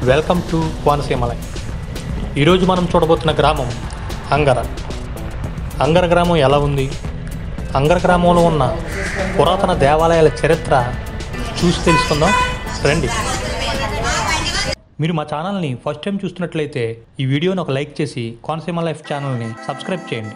Welcome to Konaseema life. ఈరోజు మనం చూడబోతున్న గ్రామం అంగర. అంగర గ్రామం ఎలా ఉంది, అంగర గ్రామంలో ఉన్న పురాతన దేవాలయాల చరిత్ర చూసి తెలుసుకుందాం రండి. మీరు మా ఛానల్ని ఫస్ట్ టైం చూస్తున్నట్లయితే ఈ వీడియోని ఒక లైక్ చేసి కోనసీమ లైఫ్ ఛానల్ని సబ్స్క్రైబ్ చేయండి.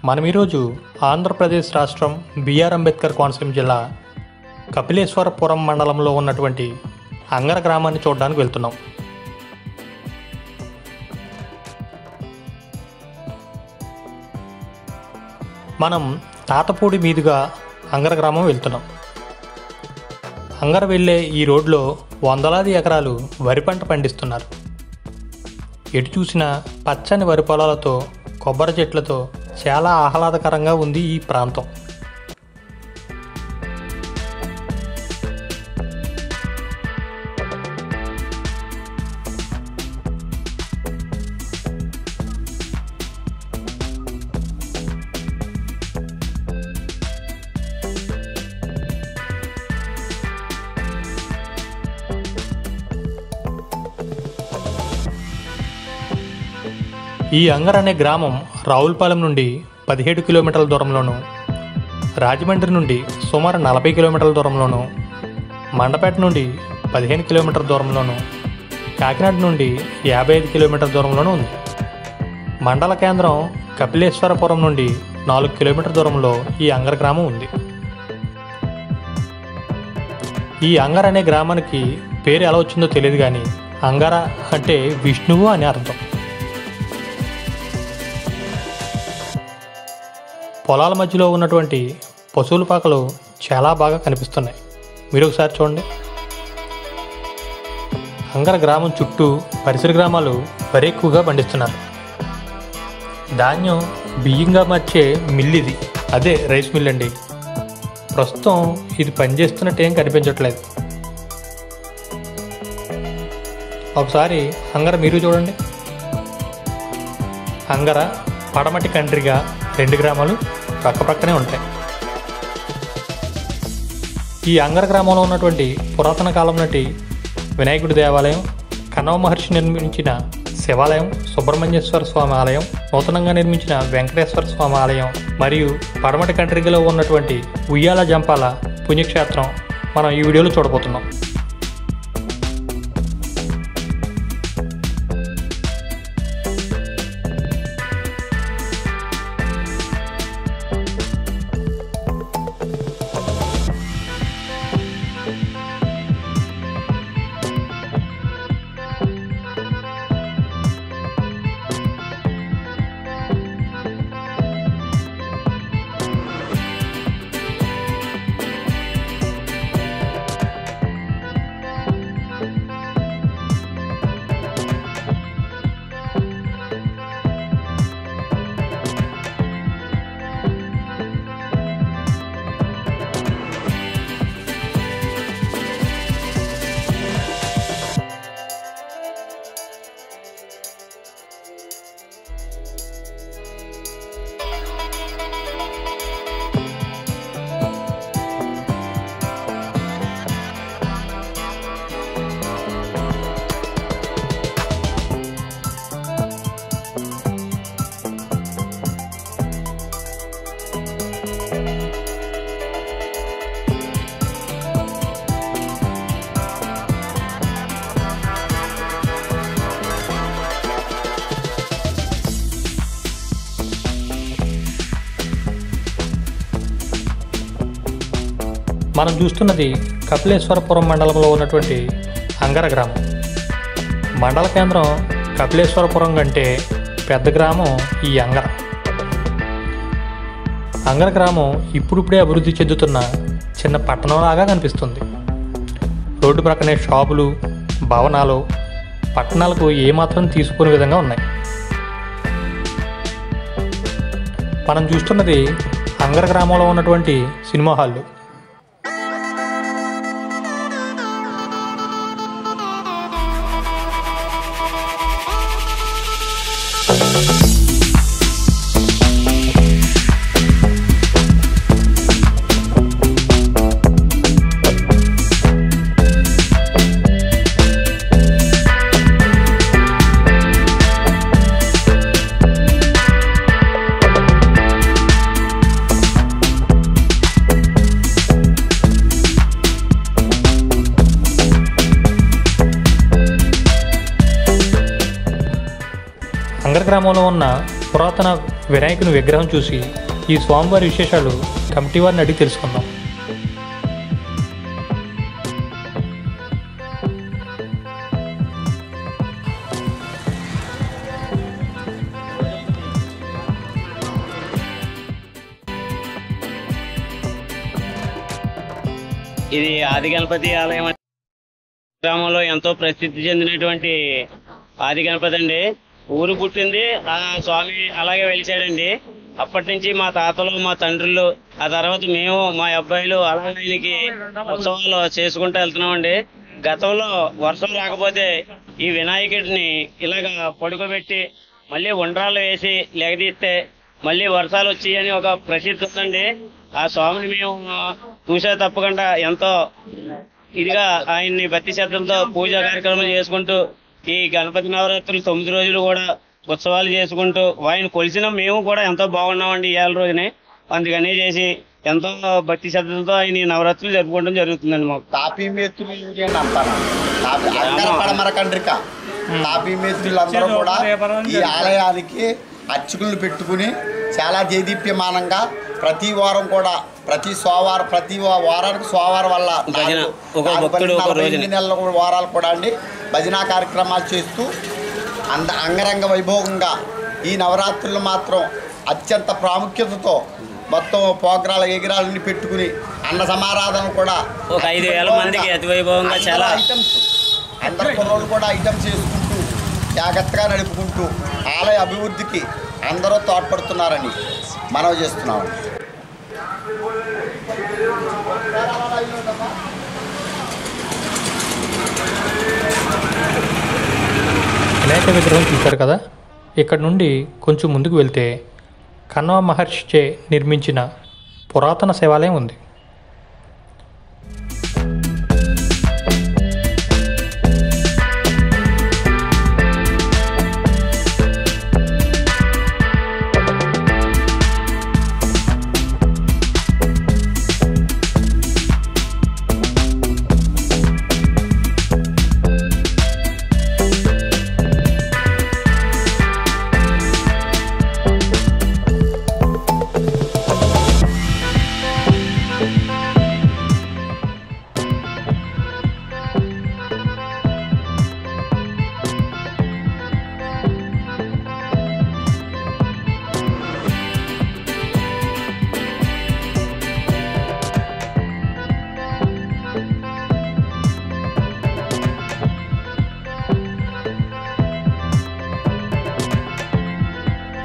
మనం ఈరోజు ఆంధ్రప్రదేశ్ రాష్ట్రం బిఆర్ అంబేద్కర్ కోనసీమ జిల్లా కపిలేశ్వరపురం మండలంలో ఉన్నటువంటి అంగర గ్రామాన్ని చూడడానికి వెళ్తున్నాం. మనం తాతపూడి మీదుగా అంగర గ్రామం వెళ్తున్నాం. అంగర వెళ్ళే ఈ రోడ్లో వందలాది ఎకరాలు వరి పంట పండిస్తున్నారు. ఎటు చూసినా పచ్చని వరి పొలాలతో కొబ్బరి చెట్లతో చాలా ఆహ్లాదకరంగా ఉంది ఈ ప్రాంతం. ఈ అంగర్ అనే గ్రామం రావులపాలెం నుండి 17 కిలోమీటర్ల దూరంలోను, రాజమండ్రి నుండి సుమారు 40 కిలోమీటర్ల దూరంలోను, మండపేట నుండి 15 కిలోమీటర్ల దూరంలోను, కాకినాడ నుండి 55 కిలోమీటర్ల దూరంలోనూ ఉంది. మండల కేంద్రం కపిలేశ్వరపురం నుండి 4 కిలోమీటర్ల దూరంలో ఈ అంగర గ్రామం ఉంది. ఈ అంగర్ అనే గ్రామానికి పేరు ఎలా వచ్చిందో తెలియదు కానీ అంగర అంటే విష్ణువు అని అర్థం. పొలాల మధ్యలో ఉన్నటువంటి పశువుల పాకలు చాలా బాగా కనిపిస్తున్నాయి. మీరు ఒకసారి చూడండి. అంగర గ్రామం చుట్టూ పరిసర గ్రామాలు వరి ఎక్కువగా పండిస్తున్నారు. ధాన్యం బియ్యంగా మార్చే మిల్ ఇది, అదే రైస్ మిల్ అండి. ప్రస్తుతం ఇది పనిచేస్తున్నట్టు ఏం కనిపించట్లేదు. ఒకసారి అంగర మీరు చూడండి. అంగర పడమటి కండ్రిగా 2 గ్రామాలు పక్కపక్కనే ఉంటాయి. ఈ అంగర గ్రామంలో ఉన్నటువంటి పురాతన కాలం నాటి వినాయకుడి దేవాలయం, కన్నవ మహర్షి నిర్మించిన శివాలయం, సుబ్రహ్మణ్యేశ్వర స్వామి ఆలయం, నూతనంగా నిర్మించిన వెంకటేశ్వర స్వామి ఆలయం మరియు పడమటి కండ్రిగలో ఉన్నటువంటి ఉయ్యాల జంపాల పుణ్యక్షేత్రం మనం ఈ వీడియోలో చూడబోతున్నాం. మనం చూస్తున్నది కపిలేశ్వరపురం మండలంలో ఉన్నటువంటి అంగర గ్రామం. మండల కేంద్రం కపిలేశ్వరపురం కంటే పెద్ద గ్రామం ఈ అంగర. అంగర గ్రామం ఇప్పుడిప్పుడే అభివృద్ధి చెందుతున్న చిన్న పట్టణంలాగా కనిపిస్తుంది. రోడ్డు ప్రక్కనే షాపులు, భవనాలు పట్టణాలకు ఏమాత్రం తీసుకునే విధంగా ఉన్నాయి. మనం చూస్తున్నది అంగర గ్రామంలో ఉన్నటువంటి సినిమా హాళ్ళు. అంగర గ్రామంలో ఉన్న పురాతన వినాయకుని విగ్రహం చూసి ఈ స్వామివారి విశేషాలు కమిటీ వారిని అడిగి తెలుసుకుందాం. ఇది ఆది గణపతి ఆలయం గ్రామంలో ఎంతో ప్రసిద్ధి చెందినటువంటి ఆది గణపతి అండి. ఊరు పుట్టింది ఆ స్వామి అలాగే వెలిచాడండి. అప్పటి నుంచి మా తాతలు, మా తండ్రులు, ఆ తర్వాత మేము, మా అబ్బాయిలు అలాగే ఉత్సవాలు చేసుకుంటూ వెళ్తున్నామండి. గతంలో వర్షం రాకపోతే ఈ వినాయకుడిని ఇలాగ పడుకోబెట్టి మళ్ళీ ఉండ్రాలు వేసి లెగదీస్తే మళ్ళీ వర్షాలు వచ్చాయని ఒక ప్రసిద్ధి ఉందండి. ఆ స్వామిని మేము చూసే తప్పకుండా ఎంతో ఇదిగా ఆయన్ని భక్తి శ్రద్ధలతో పూజా కార్యక్రమాలు చేసుకుంటూ ఈ గణపతి నవరాత్రులు 9 రోజులు కూడా ఉత్సవాలు చేసుకుంటూ ఆయన కొలిసిన మేము కూడా ఎంతో బాగున్నామండి. 7 రోజునే అందుకనే చేసి ఎంతో భక్తి శ్రద్ధలతో ఆయన ఈ నవరాత్రులు జరుపుకోవడం జరుగుతుందండి. మాకు తాపీ మేస్త్రులందరూ కూడా ఈ ఆలయానికి అర్చకులను పెట్టుకుని చాలా దేదీప్యమానంగా ప్రతి వారం కూడా ప్రతి వారానికి సోమవారం వల్ల 8 నెలల వారాలు కూడా అండి భజనా కార్యక్రమాలు చేస్తూ అంగరంగ వైభోగంగా ఈ నవరాత్రులు మాత్రం అత్యంత ప్రాముఖ్యతతో మొత్తం పోగ్రాల ఎగిరాలని పెట్టుకుని అన్న సమారాధన కూడా ఒక 5,000 మందికి అతి వైభవంగా చాలా ఐటమ్స్ అందరు కొనుగోలు కూడా ఐటమ్స్ చేసుకుంటూ జాగ్రత్తగా నడుపుకుంటూ ఆలయ అభివృద్ధికి అందరూ తోడ్పడుతున్నారని మనవి చేస్తున్నాం. వినాయక విగ్రహం చూశారు కదా. ఇక్కడ నుండి కొంచెం ముందుకు వెళ్తే కణ్వ మహర్షిచే నిర్మించిన పురాతన శివాలయం ఉంది.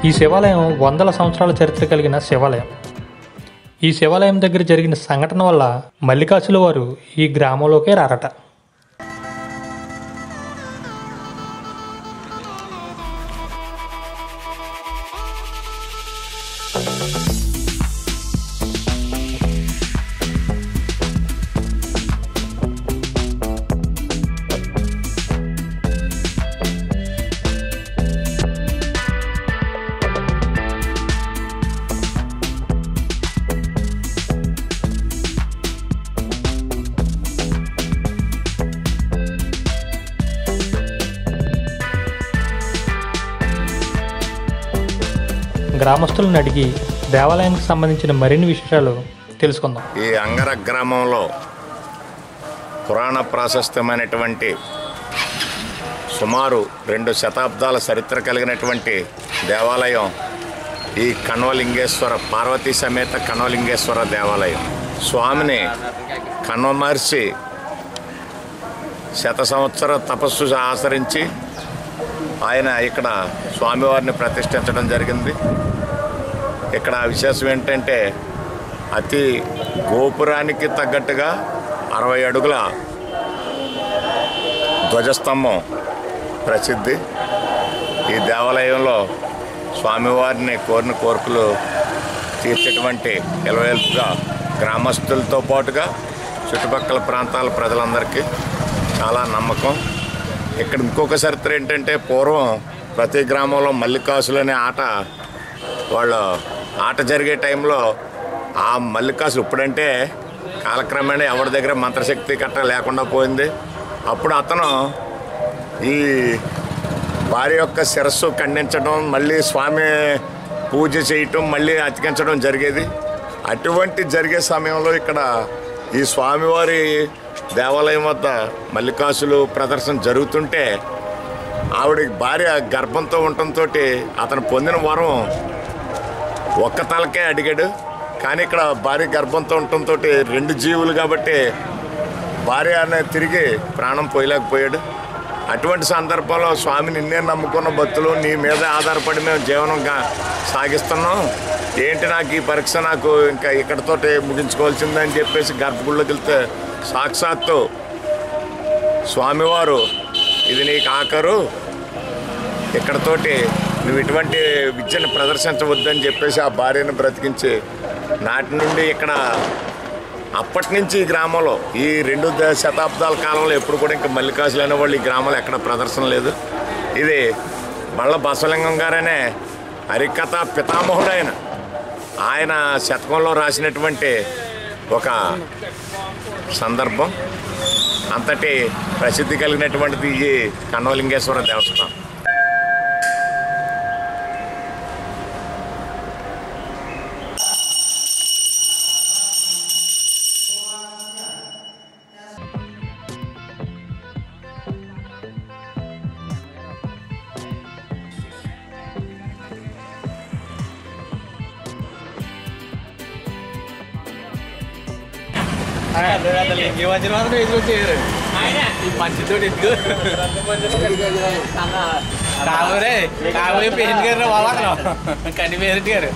ఈ శివాలయం వందల సంవత్సరాల చరిత్ర కలిగిన శివాలయం. ఈ శివాలయం దగ్గర జరిగిన సంఘటన వల్ల మల్లికార్జుల వారు ఈ గ్రామంలోకే రారట. గ్రామస్తులను అడిగి దేవాలయానికి సంబంధించిన మరిన్ని విషయాలు తెలుసుకుందాం. ఈ అంగర గ్రామంలో పురాణ ప్రాశస్త్యమైనటువంటి సుమారు 2 శతాబ్దాల చరిత్ర కలిగినటువంటి దేవాలయం ఈ కణ్వలింగేశ్వర పార్వతీ సమేత కణ్వలింగేశ్వర దేవాలయం. స్వామిని కణ్వమహర్షి 100 సంవత్సర తపస్సు ఆచరించి ఆయన ఇక్కడ స్వామివారిని ప్రతిష్ఠించడం జరిగింది. ఇక్కడ విశేషం ఏంటంటే అతి గోపురానికి తగ్గట్టుగా 60 అడుగుల ధ్వజస్తంభం ప్రసిద్ధి. ఈ దేవాలయంలో స్వామివారిని కోరిన కోరికలు తీర్చేటువంటి ఇలవేల్పుగా గ్రామస్తులతో పాటుగా చుట్టుపక్కల ప్రాంతాల ప్రజలందరికీ చాలా నమ్మకం. ఇక్కడ ఇంకొక చరిత్ర ఏంటంటే పూర్వం ప్రతి గ్రామంలో మల్లికాసులు అనే ఆట, వాళ్ళు ఆట జరిగే టైంలో ఆ మల్లికాసులు ఇప్పుడంటే కాలక్రమేణా ఎవరి దగ్గర మంత్రశక్తి కట్ట లేకుండా పోయింది. అప్పుడు అతను ఈ భార్య యొక్క శిరస్సు ఖండించడం, మళ్ళీ స్వామి పూజ చేయటం, మళ్ళీ అతికించడం జరిగేది. అటువంటి జరిగే సమయంలో ఇక్కడ ఈ స్వామివారి దేవాలయం వద్ద మల్లికాసులు ప్రదర్శన జరుగుతుంటే ఆవిడ భార్య గర్భంతో ఉండటంతో అతను పొందిన వరం ఒక్క తలకే అడిగాడు. కానీ ఇక్కడ భార్య గర్భంతో ఉండటంతో 2 జీవులు కాబట్టి భార్య అనే తిరిగి ప్రాణం పోయలేకపోయాడు. అటువంటి సందర్భంలో స్వామిని నిన్నే నమ్ముకున్న భక్తులు నీ మీద ఆధారపడి మేము జీవనంగా సాగిస్తున్నాం, ఏంటి నాకు ఈ పరీక్ష, నాకు ఇంకా ఇక్కడతో ముగించుకోవాల్సిందని చెప్పేసి గర్భగుడిలోకి వెళ్తే సాక్షాత్తు స్వామివారు ఇది నీకు ఆఖరు, ఇక్కడతోటి నువ్వు ఇటువంటి విద్యను ప్రదర్శించవద్దని చెప్పేసి ఆ భార్యను బ్రతికించి నాటి నుండి ఇక్కడ అప్పటి నుంచి ఈ గ్రామంలో ఈ 2 శతాబ్దాల కాలంలో ఎప్పుడు కూడా ఇంకా మల్లికాసులు అనేవాళ్ళు ఈ గ్రామంలో ఎక్కడ ప్రదర్శన లేదు. ఇది బళ్ళ బసవలింగం గారనే హరికథ పితామహుడు ఆయన శతకంలో రాసినటువంటి ఒక సందర్భం. అంతటి ప్రసిద్ధి కలిగినటువంటిది ఈ కణ్వలింగేశ్వర దేవస్థానం. కాబోయే పేరెంట్ గారు బాబా కని పేరెంట్ గారు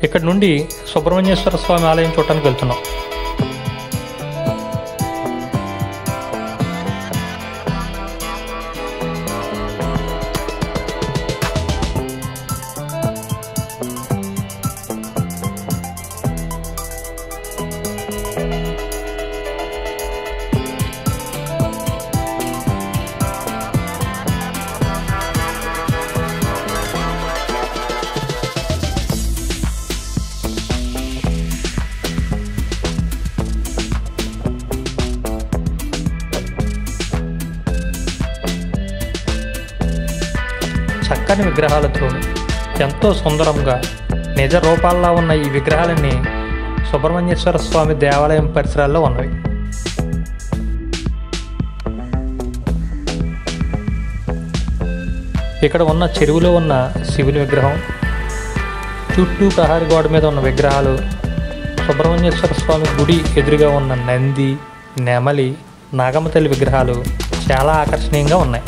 ఇక్కడ నుండి సుబ్రహ్మణ్యేశ్వర స్వామి ఆలయం చూడటానికి వెళ్తున్నాం. చక్కని విగ్రహాలతో ఎంతో సుందరంగా నిజ రూపాల్లో ఉన్న ఈ విగ్రహాలన్నీ సుబ్రహ్మణ్యేశ్వర స్వామి దేవాలయం పరిసరాల్లో ఉన్నవి. ఇక్కడ ఉన్న చెరువులో ఉన్న శివుని విగ్రహం, చుట్టూ ప్రహరీ గోడ మీద ఉన్న విగ్రహాలు, సుబ్రహ్మణ్యేశ్వర స్వామి గుడి ఎదురుగా ఉన్న నంది, నెమలి, నాగమ్మ తల్లి విగ్రహాలు చాలా ఆకర్షణీయంగా ఉన్నాయి.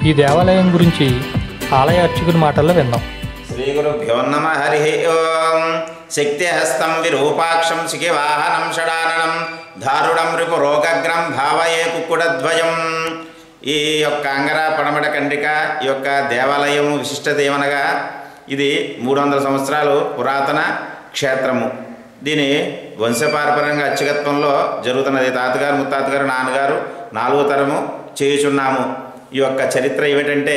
ఈ దేవాలయం గురించి ఆలయ అర్చకుని మాటల్లో విందాం. శ్రీ గురుభ్యో నమః. హరి ఓం. శక్తిహస్తం విరూపాక్షం శిఖివాహనం షడాననం ధారుణం రిపురోగగ్రం భావయే కుక్కుడద్వయం. ఈ యొక్క అంగర పడమట కండిక ఈ యొక్క దేవాలయము విశిష్టత ఏమనగా ఇది 300 సంవత్సరాలు పురాతన క్షేత్రము. దీని వంశపారపర్యంగా అర్చకత్వంలో జరుగుతున్నది. తాతగారు, ముత్తాతగారు, నాన్నగారు 4వ తరము చేయుచున్నాము. ఈ యొక్క చరిత్ర ఏమిటంటే,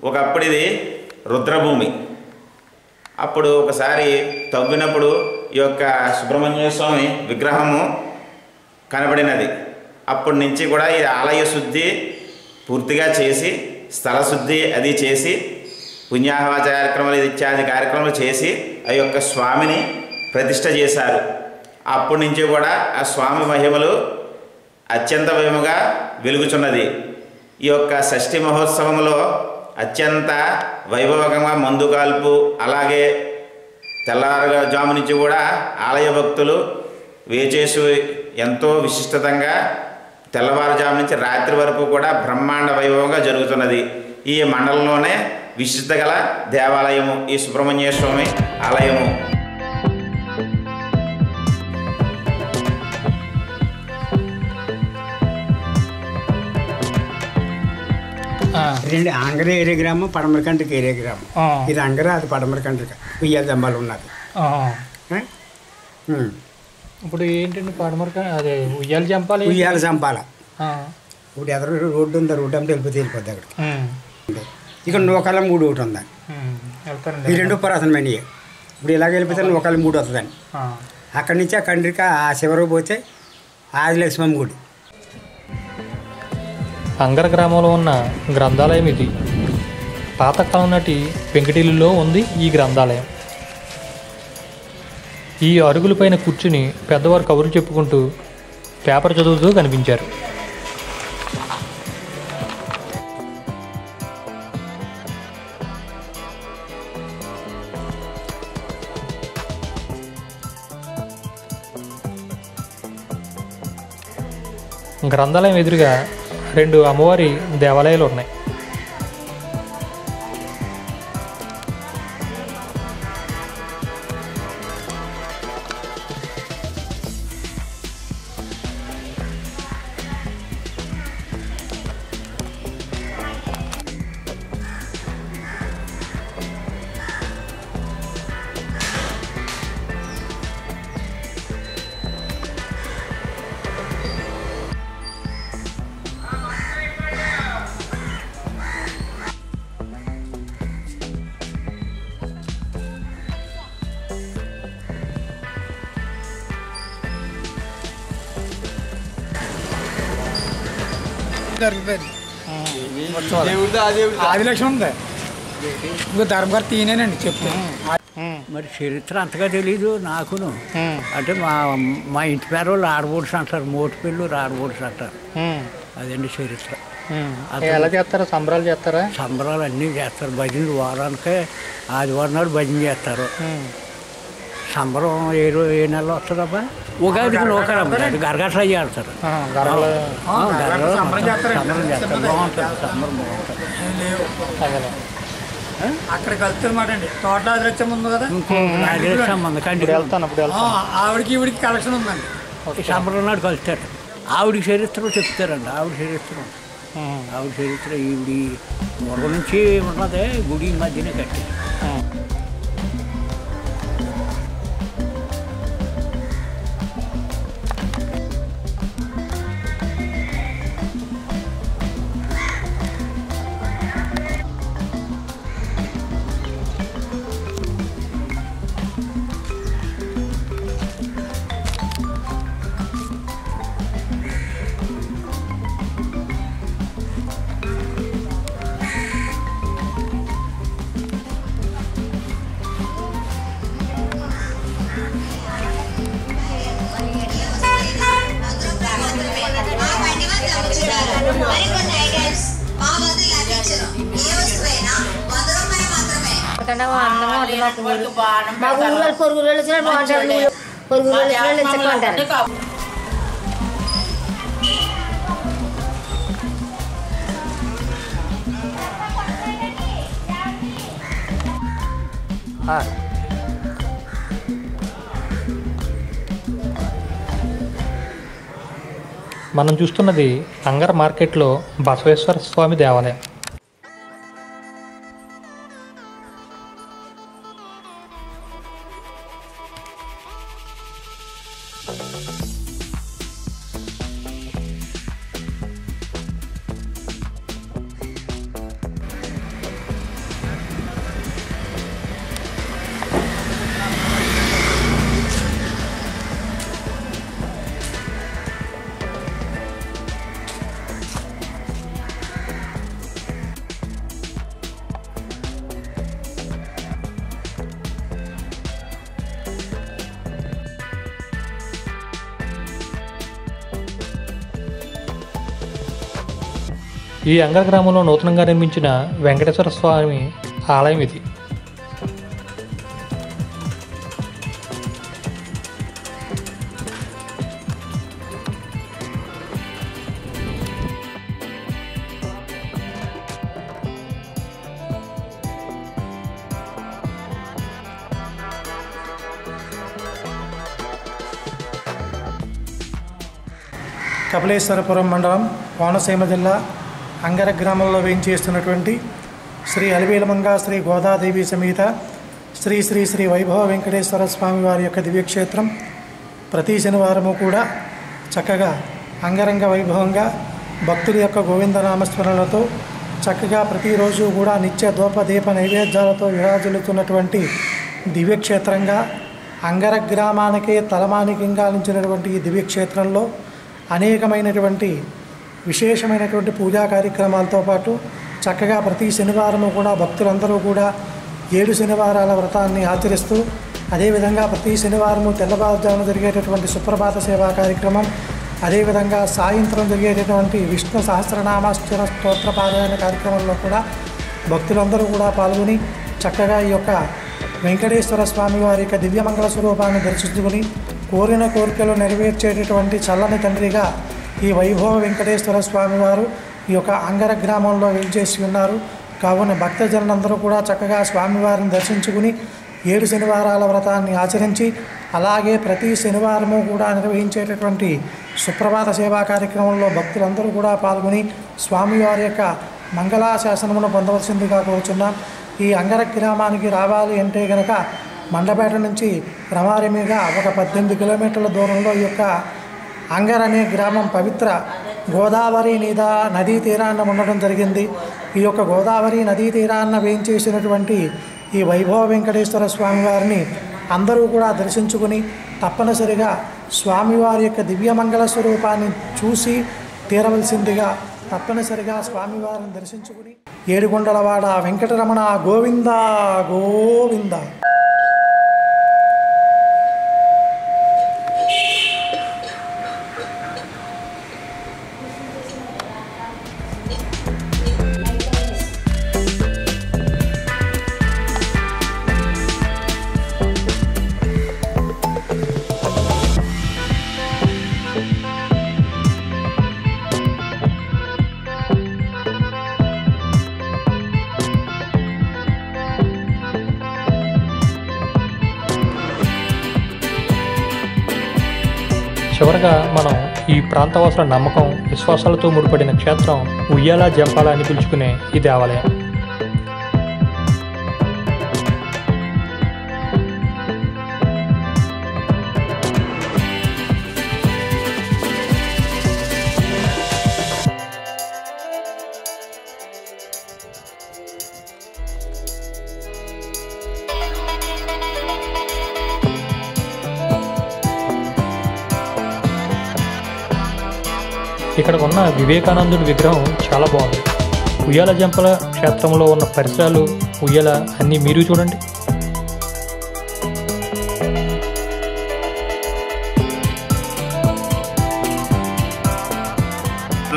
ఒకప్పుడు ఇది రుద్రభూమి. అప్పుడు ఒకసారి తవ్వినప్పుడు ఈ యొక్క సుబ్రహ్మణ్య స్వామి విగ్రహము కనబడినది. అప్పటి నుంచి కూడా ఈ ఆలయ శుద్ధి పూర్తిగా చేసి, స్థల శుద్ధి అది చేసి, పుణ్యాహవాచ కార్యక్రమాలు ఇత్యాది కార్యక్రమాలు చేసి ఆ యొక్క స్వామిని ప్రతిష్ట చేశారు. అప్పటి నుంచి కూడా ఆ స్వామి మహిమలు అత్యంత వైభవంగా వెలుగుచున్నది. ఈ యొక్క షష్ఠి మహోత్సవంలో అత్యంత వైభవంగా మందు కాల్పు, అలాగే తెల్లారుజాము నుంచి కూడా ఆలయ భక్తులు వేచేసి ఎంతో విశిష్టతంగా తెల్లవారుజాము నుంచి రాత్రి వరకు కూడా బ్రహ్మాండ వైభవంగా జరుగుతున్నది. ఈ మండలంలోనే విశిష్టత గల దేవాలయము ఈ సుబ్రహ్మణ్య స్వామి ఆలయము. రెండు అంగర ఏరియా గ్రామం, పడమరకండ్రికి ఏరియా గ్రామం. ఇది అంగర, అది పడమరకండ్రిక. ఉయ్యాల జంబాలు ఉన్నది. ఇప్పుడు ఏంటండి పడమరక అదే ఉయ్యాల జంపాలి, ఉయ్యాల జంపాల. ఇప్పుడు ఎదురు రోడ్డు ఉంది, రోడ్డు అంటే వెళ్ళిపోద్ది అక్కడికి. ఇక్కడ నూకాల 3 ఒకటి ఉందండి. ఈ 2 పురాతనమైనవి. ఇప్పుడు ఇలాగ వెళ్ళిపోతే నూకాల 3 వస్తుందండి. అక్కడి నుంచి ఆ కండ్రిక ఆ శివరు పోతే ఆదిలక్ష్మమ్మ గుడి. అంగర గ్రామంలో ఉన్న గ్రంథాలయం ఇది. పాతకాలం నాటి పెంకుటిల్లులో ఉంది ఈ గ్రంథాలయం. ఈ అరుగులపైన కూర్చుని పెద్దవారు కబుర్లు చెప్పుకుంటూ పేపర్ చదువుతూ కనిపించారు. గ్రంథాలయం ఎదురుగా 2 అమ్మవారి దేవాలయాలు ఉన్నాయి. ఆదిలక్ష్మి ఉంది. ఇంకో ధర్మగారు తీనేనండి చెప్తాను. మరి చరిత్ర అంతగా తెలీదు నాకును. అంటే మా ఇంటి పేరు వాళ్ళు ఆడబోడ్స్ అంటారు, మోటిపిల్లు ఆడబోడ్స్ అంటారు. అదండి చరిత్ర. ఎలా చేస్తారా? సంబరాలు చేస్తారా? సంబరాలు అన్నీ చేస్తారు. భజనలు వారానికి ఆదివారం నాడు భజన చేస్తారు. సంబరం ఏ నెలలో వస్తుందబ్బా? ఉగాదికి నూకరమ్మ గరగట్లా చేస్తారు. సంబరం చేస్తారు. బాగుంటుంది. సంబరం బాగుంటుంది. అక్కడికి వెళ్తానమాట అండి. తోట ఆదిలక్ష్యం ఉంది కదా, ఆవిడకి ఈవిడికి కలెక్షన్ ఉందండి. సంబరం నాడు కలుస్తారు. ఆవిడికి చరిత్ర చెప్తారండి. ఆవిడ చరిత్ర ఈవిడి మురగ నుంచి ఉన్నదే గుడి మధ్యనే కట్టి. కన్నా అందంగా ఉంటుంది మాకు ఊరు. మా ఊరు పొరుగు రోజులు వచ్చినా బాగుంటారు. పొరుగు రోజులు ఇచ్చుకుంటారు. మనం చూస్తున్నది అంగర మార్కెట్లో బసవేశ్వర స్వామి దేవాలయం. ఈ అంగర గ్రామంలో నూతనంగా నిర్మించిన వెంకటేశ్వర స్వామి ఆలయం ఇది. కపిలేశ్వరపురం మండలం కోనసీమ జిల్లా అంగర గ్రామంలో వేయించేస్తున్నటువంటి శ్రీ అలివేలమంగా శ్రీ గోదాదేవి సమేత శ్రీ శ్రీ శ్రీ వైభవ వెంకటేశ్వర స్వామి వారి యొక్క దివ్యక్షేత్రం ప్రతి శనివారము కూడా చక్కగా అంగరంగ వైభవంగా భక్తుల యొక్క గోవిందనామస్మరణలతో చక్కగా ప్రతిరోజు కూడా నిత్య దూపదీప నైవేద్యాలతో విరాజిల్లుతున్నటువంటి దివ్యక్షేత్రంగా అంగర గ్రామానికే తలమానికంగా నిలిచినటువంటి ఈ దివ్యక్షేత్రంలో అనేకమైనటువంటి విశేషమైనటువంటి పూజా కార్యక్రమాలతో పాటు చక్కగా ప్రతి శనివారము కూడా భక్తులందరూ కూడా 7 శనివారాల వ్రతాన్ని ఆచరిస్తూ అదేవిధంగా ప్రతి శనివారము తెల్లవారుజామున జరిగేటటువంటి సుప్రభాత సేవా కార్యక్రమం, అదేవిధంగా సాయంత్రం జరిగేటటువంటి విష్ణు సహస్రనామాక్షర స్తోత్ర పారాయణ కార్యక్రమంలో కూడా భక్తులందరూ కూడా పాల్గొని చక్కగా ఈ యొక్క వెంకటేశ్వర స్వామి వారి యొక్క దివ్యమంగళ స్వరూపాన్ని దర్శించుకుని కోరిన కోరికలు నెరవేర్చేటటువంటి చల్లని తండ్రిగా ఈ వైభవ వెంకటేశ్వర స్వామి వారు ఈ యొక్క అంగర గ్రామంలో వెలిచేసి ఉన్నారు. కావున భక్తజనులందరూ కూడా చక్కగా స్వామివారిని దర్శించుకుని 7 శనివారాల వ్రతాన్ని ఆచరించి అలాగే ప్రతి శనివారము కూడా నిర్వహించేటటువంటి సుప్రభాత సేవా కార్యక్రమంలో భక్తులందరూ కూడా పాల్గొని స్వామివారి యొక్క మంగళాశాసనమును పొందవలసిందిగా కోరుచున్నాం. ఈ అంగర గ్రామానికి రావాలి అంటే గనక మండపేట నుంచి రమారమిగా ఒక 18 కిలోమీటర్ల దూరంలో ఈ యొక్క అంగర్ అనే గ్రామం పవిత్ర గోదావరి నదీ తీరాన్న ఉండడం జరిగింది. ఈ యొక్క గోదావరి నదీ తీరాన్న వేయించేసినటువంటి ఈ వైభవ వెంకటేశ్వర స్వామివారిని అందరూ కూడా దర్శించుకుని తప్పనిసరిగా స్వామివారి యొక్క దివ్యమంగళ స్వరూపాన్ని చూసి తీరవలసిందిగా తప్పనిసరిగా స్వామివారిని దర్శించుకుని ఏడుకొండలవాడ వెంకటరమణ గోవింద గోవింద. చివరగా మనం ఈ ప్రాంతవాసుల నమ్మకం విశ్వాసాలతో ముడిపడిన క్షేత్రం ఉయ్యాల జంపాల అని పిలుచుకునే ఈ దేవాలయం. ఇక్కడ ఉన్న వివేకానందుడి విగ్రహం చాలా బాగుంది. ఉయ్యాల జంపల క్షేత్రంలో ఉన్న పరిసరాలు, ఉయ్యాల అన్నీ మీరు చూడండి.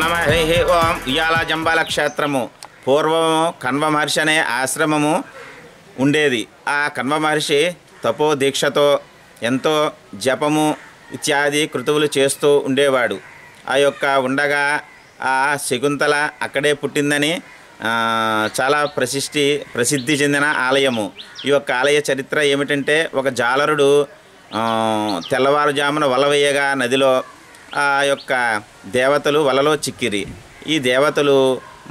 నమ హరి ఓం ఉయ్యాల జంబాల క్షేత్రము పూర్వము కన్వ మహర్షి అనే ఆశ్రమము ఉండేది. ఆ కన్వ మహర్షి తపో దీక్షతో ఎంతో జపము ఇత్యాది కృతువులు చేస్తూ ఉండేవాడు. ఆ యొక్క ఉండగా ఆ శకుంతల అక్కడే పుట్టిందని చాలా ప్రసిద్ధి చెందిన ఆలయము. ఈ యొక్క ఆలయ చరిత్ర ఏమిటంటే, ఒక జాలరుడు తెల్లవారుజామున వల వేయగా నదిలో ఆ యొక్క దేవతలు వలలో చిక్కిరి. ఈ దేవతలు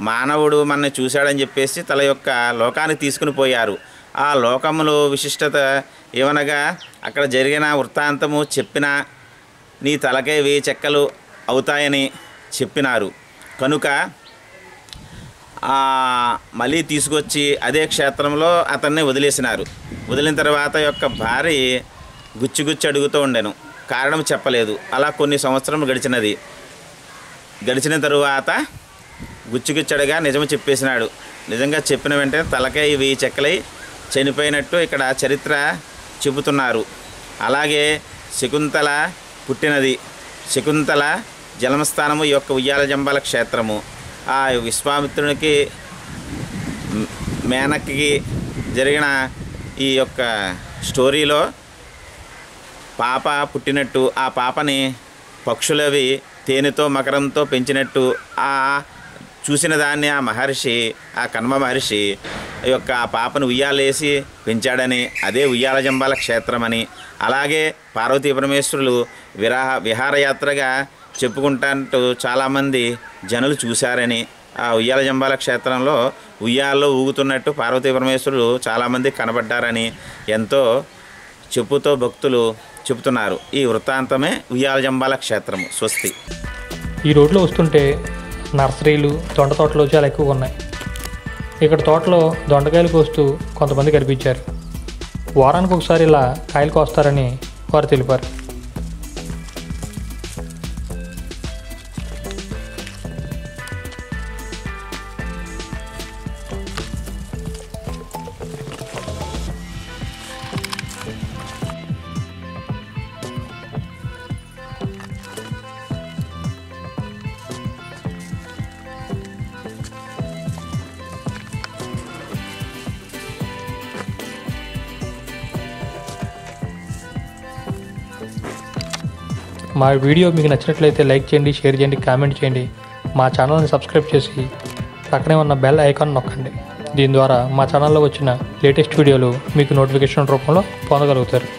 మానవుడు మనని చూశాడని చెప్పేసి తల యొక్క లోకానికి తీసుకుని పోయారు. ఆ లోకములో విశిష్టత ఏమనగా, అక్కడ జరిగిన వృత్తాంతము చెప్పిన నీ తలకే 1000 చెక్కలు అవుతాయని చెప్పినారు. కనుక మళ్ళీ తీసుకొచ్చి అదే క్షేత్రంలో అతన్ని వదిలేసినారు. వదిలిన తర్వాత యొక్క భార్య గుచ్చి అడుగుతూ ఉండెను, కారణం చెప్పలేదు. అలా కొన్ని సంవత్సరములు గడిచిన తరువాత గుచ్చిగుచ్చడగా నిజం చెప్పేసినాడు. నిజంగా చెప్పిన వెంటనే తలకై 1000 చెక్కలై చనిపోయినట్టు ఇక్కడ చరిత్ర చెబుతున్నారు. అలాగే శకుంతల పుట్టినది, శకుంతల జన్మస్థానము ఈ యొక్క ఉయ్యాల జంబాల క్షేత్రము. ఆ విశ్వామిత్రునికి మేనక్కి జరిగిన ఈ యొక్క స్టోరీలో పాప పుట్టినట్టు, ఆ పాపని పక్షులవి తేనెతో మకరంతో పెంచినట్టు చూసిన దాన్ని ఆ కన్వ మహర్షి యొక్క ఆ పాపను ఉయ్యాలేసి పెంచాడని, అదే ఉయ్యాల జంబాల క్షేత్రమని, అలాగే పార్వతీ పరమేశ్వరులు విహారయాత్రగా చెప్పుకుంటూ చాలామంది జనులు చూశారని, ఆ ఉయ్యాల జంబాల క్షేత్రంలో ఉయ్యాల్లో ఊగుతున్నట్టు పార్వతీ పరమేశ్వరులు చాలామంది కనబడ్డారని ఎంతో చెప్పుతో భక్తులు చెబుతున్నారు. ఈ వృత్తాంతమే ఉయ్యాల జంబాల క్షేత్రము. స్వస్తి. ఈ రోడ్లో వస్తుంటే నర్సరీలు, దొండ తోటలు చాలా ఎక్కువగా ఉన్నాయి. ఇక్కడ తోటలో దొండకాయలు కోస్తూ కొంతమంది కనిపించారు. వారానికి ఒకసారి ఇలా కాయలు కోస్తారని వారు తెలిపారు. మా వీడియో మీకు నచ్చినట్లయితే లైక్ చేయండి, షేర్ చేయండి, కామెంట్ చేయండి. మా ఛానల్ని సబ్స్క్రైబ్ చేసి పక్కనే ఉన్న బెల్ ఐకాన్ నొక్కండి. దీని ద్వారా మా ఛానల్లో వచ్చిన లేటెస్ట్ వీడియోలు మీకు నోటిఫికేషన్ రూపంలో పొందగలుగుతారు.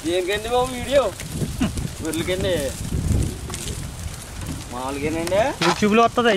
దేనికండి బాబు వీడియో? గొర్రెలకండి, మామూలుగానండి. యూట్యూబ్లో వస్తుంది.